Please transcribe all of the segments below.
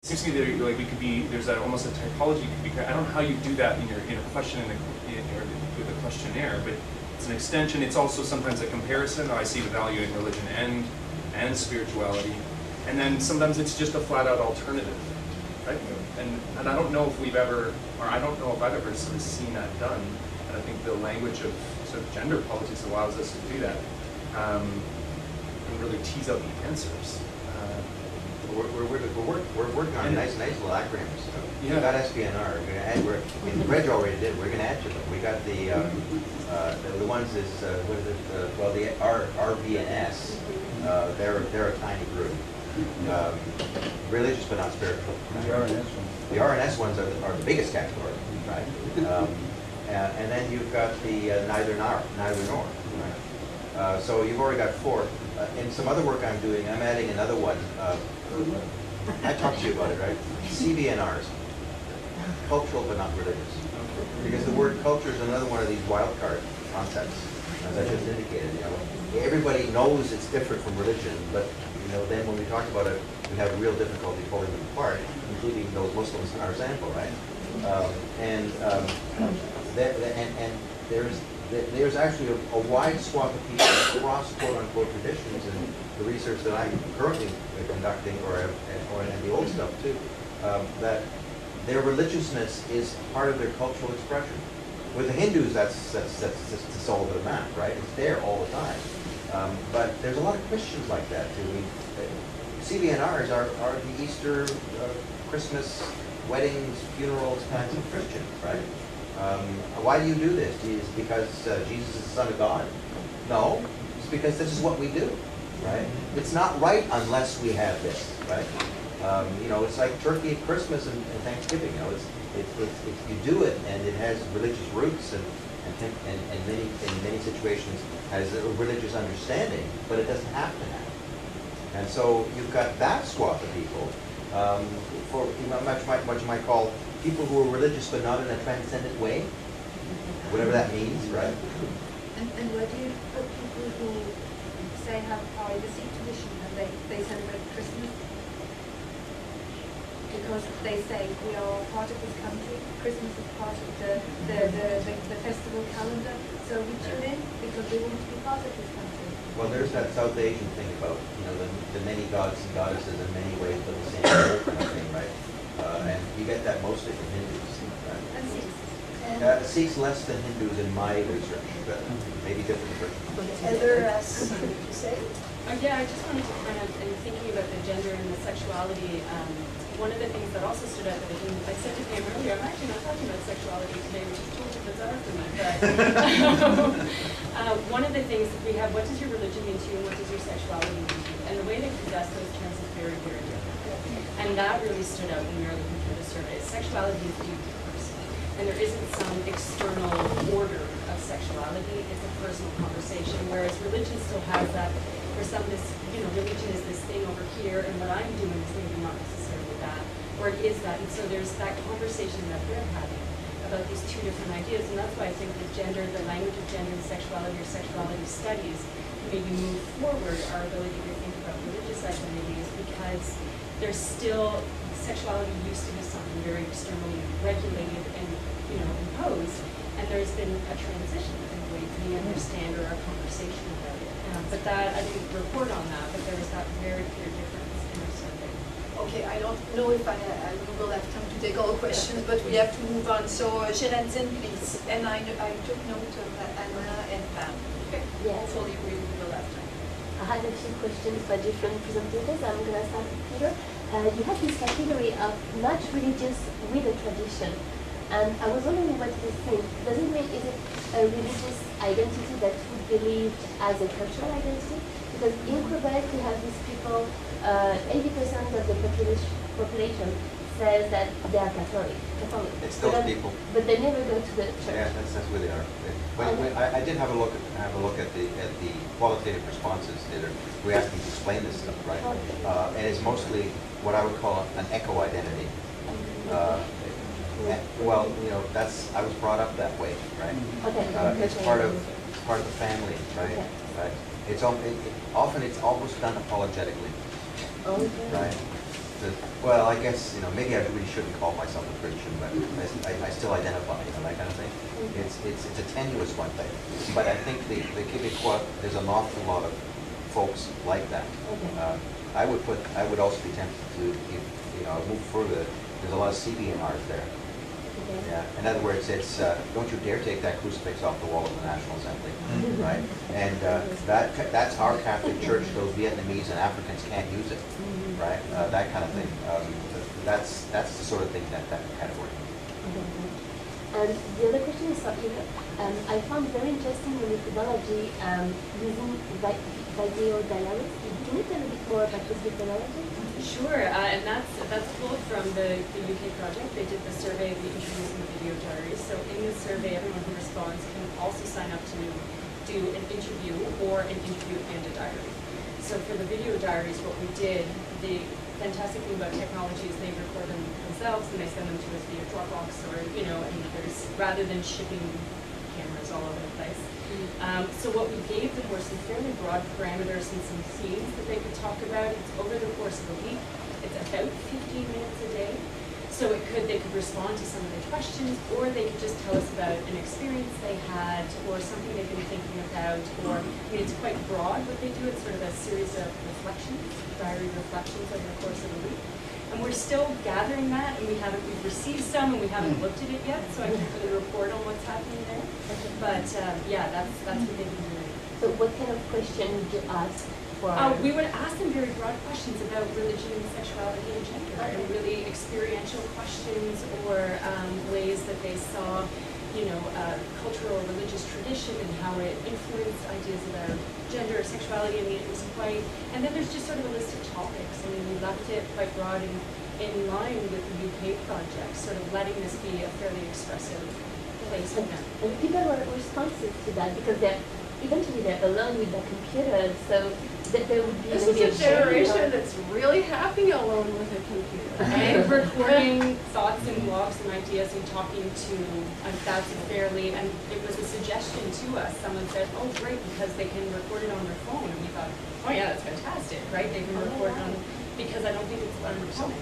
seems to me that like we could be there's almost a typology could be. I don't know how you do that in a question with a questionnaire, but it's an extension. It's also sometimes a comparison. I see the value in religion and spirituality, and then sometimes it's just a flat out alternative, right? And I don't know if we've ever, or I don't know if I've ever sort of seen that done. And I think the language of sort of gender politics allows us to do that and really tease out the answers. We're working on nice little acronyms. Yeah. We got SBNR. We're going to add. Reg already did. We're going to add to them. We got the ones is what is it? Well, the RVNS. They're a tiny group. Religious but not spiritual. Right? The RNS ones are the biggest category, right? And then you've got the neither nor. Right? So you've already got 4. In some other work I'm doing, I'm adding another one. I talked to you about it, right? CBNRs, cultural but not religious. Because the word culture is another one of these wild card concepts, as I just indicated. You know, everybody knows it's different from religion, but then when we talk about it, we have real difficulty pulling them apart, including those Muslims in our sample, right? And there's actually a wide swath of people across quote-unquote traditions in the research that I'm currently conducting, or in the old stuff too, that their religiousness is part of their cultural expression. With the Hindus, that's just all over the map, right? It's there all the time. But there's a lot of Christians like that too. CBNRs are the Easter, Christmas, weddings, funerals kinds of Christians, right? Why do you do this? Is it because Jesus is the Son of God? No, it's because this is what we do, right? It's not right unless we have this, right? It's like turkey at Christmas and Thanksgiving. You do it, and it has religious roots, and in many situations has a religious understanding, but it doesn't have to have. And so you've got that swath of people, for much you might call people who are religious but not in a transcendent way, whatever that means, right? And where do you put people who say have privacy tradition and they celebrate Christmas? Because they say we are part of this country, Christmas is part of the festival calendar, so we tune in because we want to be part of this country. Well, there's that South Asian thing about, the many gods and goddesses in many ways but the same kind of thing, right? And you get that mostly from Hindus, right? And Sikhs. Sikhs less than Hindus in my research, but maybe different for Heather, what did you say? Yeah, I just wanted to kind of, in thinking about the gender and the sexuality, one of the things that also stood out that I said to Pam earlier, I'm actually not talking about sexuality today, which is totally bizarre for me, but one of the things that we have, what does your religion mean to you and what does your sexuality mean to you? And the way they possess those terms is very, very different. And that really stood out when we were looking through the surveys. Sexuality is deeply personal. And there isn't some external order of sexuality, it's a personal conversation, whereas religion still has that, for some religion is this thing over here, and what I'm doing is maybe not necessarily that, or it is that. And so there's that conversation that we're having about these two different ideas, and that's why I think the language of gender and sexuality, or sexuality studies, can maybe move forward our ability to think about religious identities, because there's still, sexuality used to be something very externally regulated and imposed, and there's been a transition in the way we understand or our conversation about it. But that, I didn't report on that, but there was that very clear difference in our survey. Okay, I don't know if we will have time to take all questions, but we have to move on. So, Sheranzin, please. And I took note of Anna and Pam. Okay. Yes. Hopefully we will have time. I had a few questions for different presenters. I'm going to start with Peter. You have this category of not religious with a tradition. And I was wondering what this means. Does it mean, is it a religious identity that we believe as a cultural identity? Because in Quebec we have these people, 80% of the population says that they are Catholic. It's those people. But they never go to the church. Yeah, that's where they are. I did have a look at the qualitative responses that we asked them to explain this stuff, right? And it's mostly what I would call an echo identity. Well, I was brought up that way, right? Okay. It's part of the family, right? Okay. Right. Often it's almost done apologetically, Okay. right? well, I guess, you know, maybe I really shouldn't call myself a Christian, but I still identify, you know, that kind of thing. It's a tenuous one thing, but I think the Québécois, there's an awful lot of folks like that. I would also be tempted to, if, you know, move further, there's a lot of CBNRs there. Yeah. In other words, it's don't you dare take that crucifix off the wall of the National Assembly, right? And that's our Catholic Church. Those Vietnamese and Africans can't use it, right? That kind of thing. That's the sort of thing that category. And the other question is for Eva. I found very interesting the methodology using video diaries. Can you tell a bit more about this methodology? Sure, and that's pulled from the UK project. They did the survey of the interviews and the video diaries. So in the survey, everyone who responds can also sign up to do an interview or an interview and a diary. So for the video diaries, what we did, the fantastic thing about technology is they record them themselves and they send them to us via Dropbox or, you know, and there's, rather than shipping cameras all over the place. So what we gave them were some fairly broad parameters and some themes that they could talk about. It's over the course of a week. It's about 15 minutes a day. So they could respond to some of the questions, or they could just tell us about an experience they had, or something they've been thinking about, or, I mean, it's quite broad what they do. It's sort of a series of reflections, diary reflections over the course of a week. And we're still gathering that, and we've received some, and we haven't looked at it yet, so I can't really report on what's happening there. But yeah, that's what they've been doing. So what kind of question would you ask for? We would ask them very broad questions about religion and sexuality and gender, and really experiential questions or ways that they saw, you know, cultural or religious tradition and how it influenced ideas about gender or sexuality. I mean, it was quite, and then there's just sort of a list of topics. I mean, we left it quite broad and in line with the UK project, sort of letting this be a fairly expressive place for them. And people were responsive to that because eventually they're alone with their computers, so there would be This maybe is a shame generation or- that's really happy alone with a computer. And recording thoughts and blogs and ideas and talking to, that's fairly, and it was a suggestion to us. Someone said, oh, great, because they can record it on their phone. And we thought, oh yeah, that's fantastic, right? They can record it on, because I don't think it's uncommon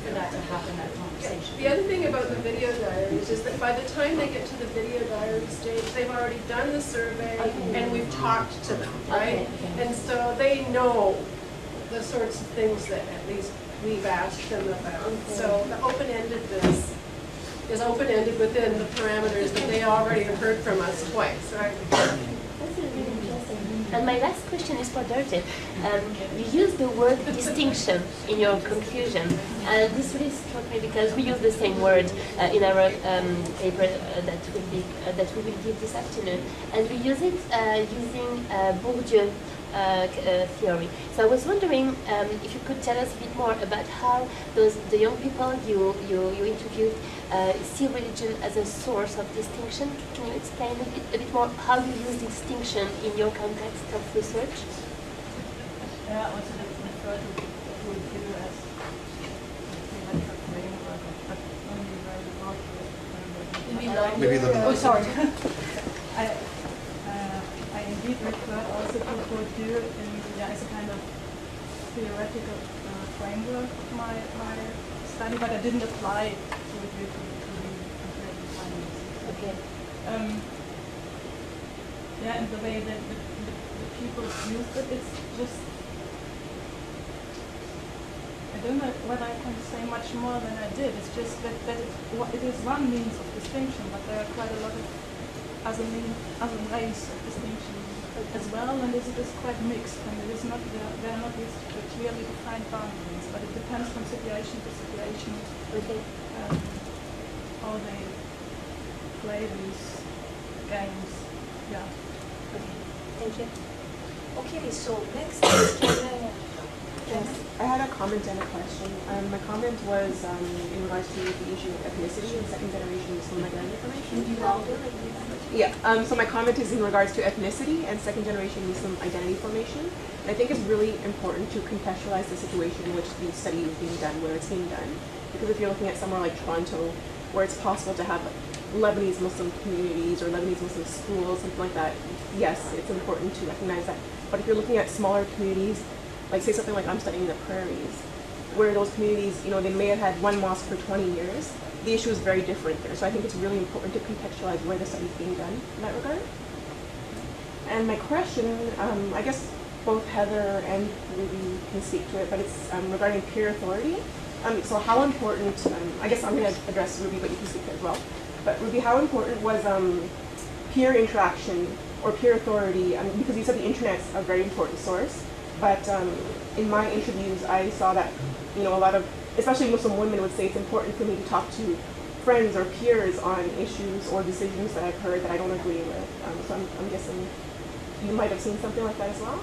for that to happen, that conversation. The other thing about the video diaries is that by the time they get to the video diary stage, they've already done the survey and we've talked to them, right? Okay. And so they know the sorts of things that at least we've asked them about. So the open-endedness is open-ended within the parameters that they already have heard from us twice, right? That's really interesting. And my last question is for Dorothy. You use the word distinction in your conclusion, and this really struck me because we use the same word in our paper that we will give this afternoon, and we use it using Bourdieu theory. So I was wondering if you could tell us a bit more about how the young people you interviewed see religion as a source of distinction. Can you explain a bit more how you use distinction in your context of research? Yeah, also the further Bourdieu as theoretical framework, but only very broad. Maybe a little. Oh, sorry. I indeed referred also to Bourdieu as a kind of theoretical framework of my study, but I didn't apply Bourdieu to the comparative findings. Okay. Yeah, and the way that the people used it, it's just, I don't know whether I can say much more than I did. It's just that it is one means of distinction, but there are quite a lot of other ways of distinction as well, and this is quite mixed, and it is not there are not these clearly defined boundaries, but it depends from situation to situation. Okay. How they play these games. Yeah. Okay. Thank you. Okay, so next is Yes, I had a comment and a question. My comment was in regards to the issue of ethnicity and second generation Muslim identity formation. Yeah, so my comment is in regards to ethnicity and second generation Muslim identity formation. And I think it's really important to contextualize the situation in which the study is being done, where it's being done. Because if you're looking at somewhere like Toronto, where it's possible to have Lebanese Muslim communities or Lebanese Muslim schools, something like that, yes, it's important to recognize that. But if you're looking at smaller communities, like say something like I'm studying the prairies, where those communities, you know, they may have had one mosque for 20 years, the issue is very different there. So I think it's really important to contextualize where the study is being done in that regard. And my question, I guess both Heather and Ruby can speak to it, but it's regarding peer authority. So how important, I guess I'm going to address Ruby, but you can speak to it as well. But Ruby, how important was peer interaction or peer authority? Because you said the internet's a very important source, but in my interviews, I saw that, you know, a lot of, especially Muslim women would say it's important for me to talk to friends or peers on issues or decisions that I've heard that I don't agree with. So I'm guessing you might have seen something like that as well?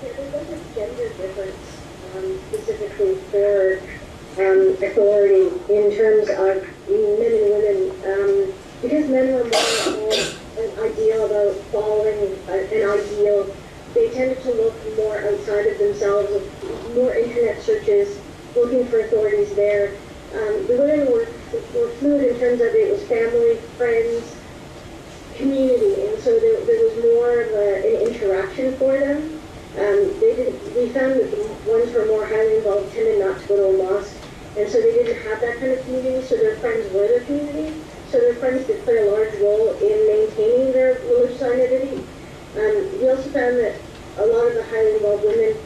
Yeah, there was a gender difference specifically for authority in terms of men and women. Because men were more an ideal about following an ideal, they tended to look more outside of themselves, more internet searches, looking for authorities there. The women were fluid in terms of it was family, friends, community, and so there was more of an interaction for them. We found that the ones who were more highly involved tended not to go to a mosque, and so they didn't have that kind of community, so their friends were their community. So their friends did play a large role in maintaining their religious identity. We also found that a lot of the highly involved women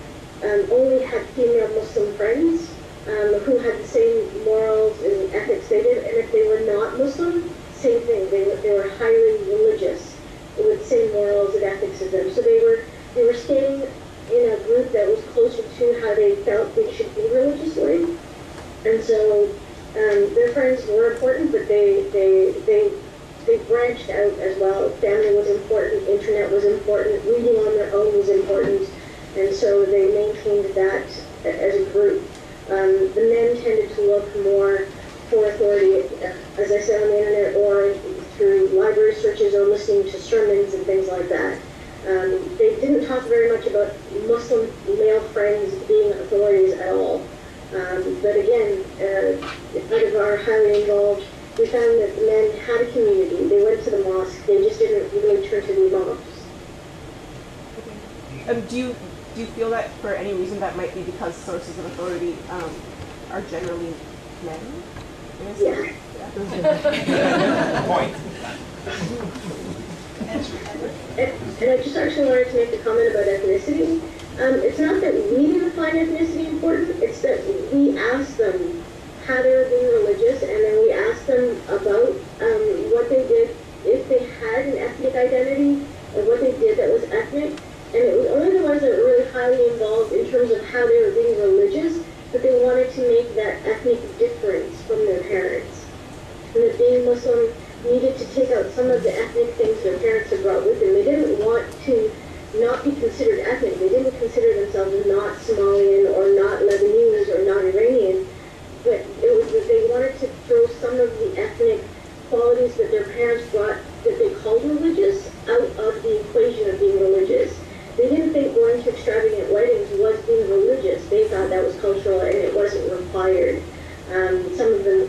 only had female Muslim friends who had the same morals and ethics they did, and if they were not Muslim, same thing. They were highly religious with the same morals and ethics as them. So they were staying in a group that was closer to how they felt they should be religiously, and so their friends were important, but they branched out as well. Family was important, internet was important, reading on their own was important, and so they maintained that as a group. The men tended to look more for authority, as I said, on the internet or through library searches or listening to sermons and things like that. They didn't talk very much about Muslim male friends being authorities at all. But again, part of our highly involved, we found that the men had a community. They went to the mosque. They just didn't really turn to the imams. Okay. Do you feel that for any reason that might be because sources of authority are generally men? Yeah. Point. And I just actually wanted to make a comment about ethnicity. It's not that we didn't find ethnicity important, it's that we asked them how they were being religious, and then we asked them about what they did if they had an ethnic identity, or what they did that was ethnic. And it was only the ones that were really highly involved in terms of how they were being religious, but they wanted to make that ethnic difference from their parents. And that being Muslim needed to take out some of the ethnic things their parents had brought with them. They didn't want to not be considered ethnic. They didn't consider themselves not Somalian or not Lebanese or not Iranian, but it was that they wanted to throw some of the ethnic qualities that their parents brought that they called religious out of the equation of being religious. They didn't think going to extravagant weddings was being religious. They thought that was cultural and it wasn't required. Some of them,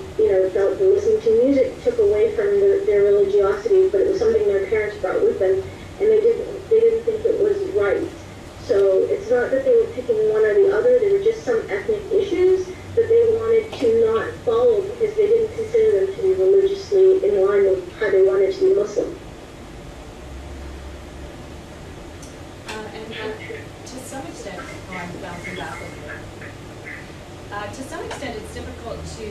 felt that listening to music took away from their religiosity, but it was something their parents brought with them, and they didn't think it was right. So it's not that they were picking one or the other, there were just some ethnic issues that they wanted to not follow because they didn't consider them to be religiously in line with how they wanted to be Muslim. To some extent, I'm bouncing back a little bit. To some extent, it's difficult to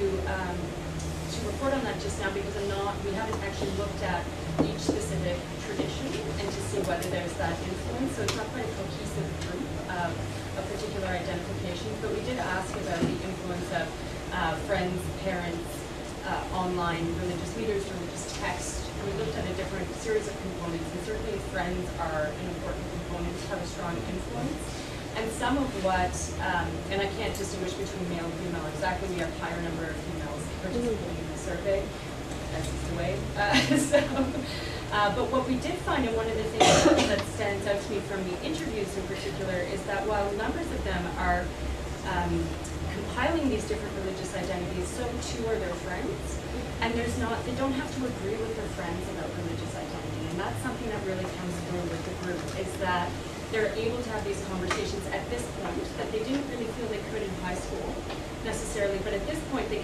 report on that just now because we haven't actually looked at each specific tradition and to see whether there's that influence. So it's not quite a cohesive group of a particular identification, but we did ask about the influence of friends, parents, online religious leaders, religious texts. And we looked at a different series of components, and certainly friends are an important component, have a strong influence. And some of what, and I can't distinguish between male and female exactly, we have a higher number of females participating in the survey, as is the way. But what we did find, and one of the things that stands out to me from the interviews in particular, is that while numbers of them are compiling these different religious identities, so too are their friends. And they don't have to agree with their friends about religious identity. And that's something that really comes through with the group, is that they're able to have these conversations at this point that they didn't really feel they could in high school necessarily, but at this point they can